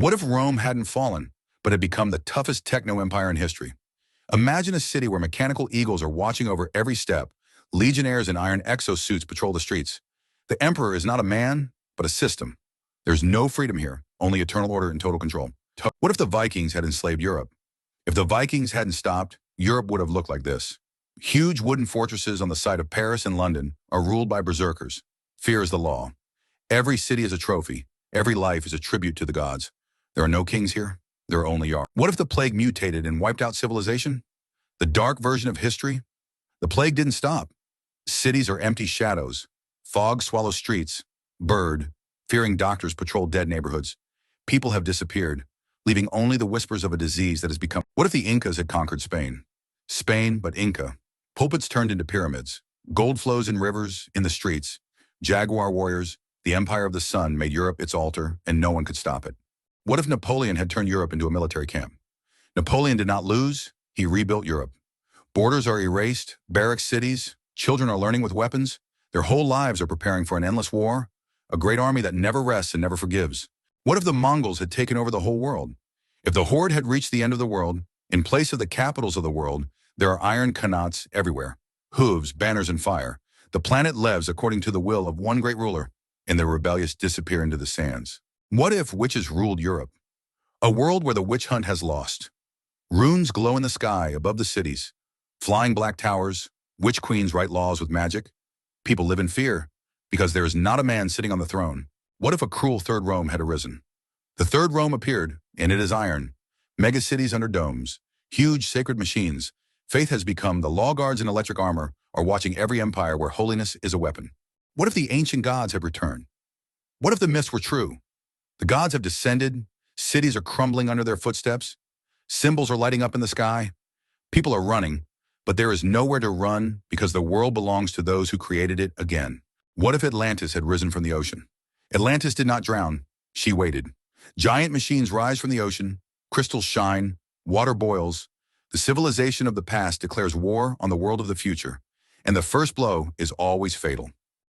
What if Rome hadn't fallen, but had become the toughest techno-empire in history? Imagine a city where mechanical eagles are watching over every step, legionnaires in iron exosuits patrol the streets. The emperor is not a man, but a system. There's no freedom here, only eternal order and total control. What if the Vikings had enslaved Europe? If the Vikings hadn't stopped, Europe would have looked like this. Huge wooden fortresses on the site of Paris and London are ruled by berserkers. Fear is the law. Every city is a trophy. Every life is a tribute to the gods. There are no kings here. There only are. What if the plague mutated and wiped out civilization? The dark version of history? The plague didn't stop. Cities are empty shadows. Fog swallows streets. Bird, fearing doctors patrol dead neighborhoods. People have disappeared, leaving only the whispers of a disease that has become. What if the Incas had conquered Spain? Spain, but Inca. Pulpits turned into pyramids. Gold flows in rivers, in the streets. Jaguar warriors, the empire of the sun made Europe its altar, and no one could stop it. What if Napoleon had turned Europe into a military camp? Napoleon did not lose, he rebuilt Europe. Borders are erased, barrack cities, children are learning with weapons. Their whole lives are preparing for an endless war, a great army that never rests and never forgives. What if the Mongols had taken over the whole world? If the horde had reached the end of the world, in place of the capitals of the world, there are iron qanats everywhere, hooves, banners, and fire. The planet lives according to the will of one great ruler, and the rebellious disappear into the sands. What if witches ruled Europe? A world where the witch hunt has lost. Runes glow in the sky above the cities. Flying black towers, witch queens write laws with magic. People live in fear because there is not a man sitting on the throne. What if a cruel third Rome had arisen? The third Rome appeared, and it is iron. Megacities under domes, huge sacred machines. Faith has become the law guards in electric armor are watching every empire where holiness is a weapon. What if the ancient gods have returned? What if the myths were true? The gods have descended, cities are crumbling under their footsteps, symbols are lighting up in the sky, people are running, but there is nowhere to run because the world belongs to those who created it again. What if Atlantis had risen from the ocean? Atlantis did not drown, she waited. Giant machines rise from the ocean, crystals shine, water boils. The civilization of the past declares war on the world of the future, and the first blow is always fatal.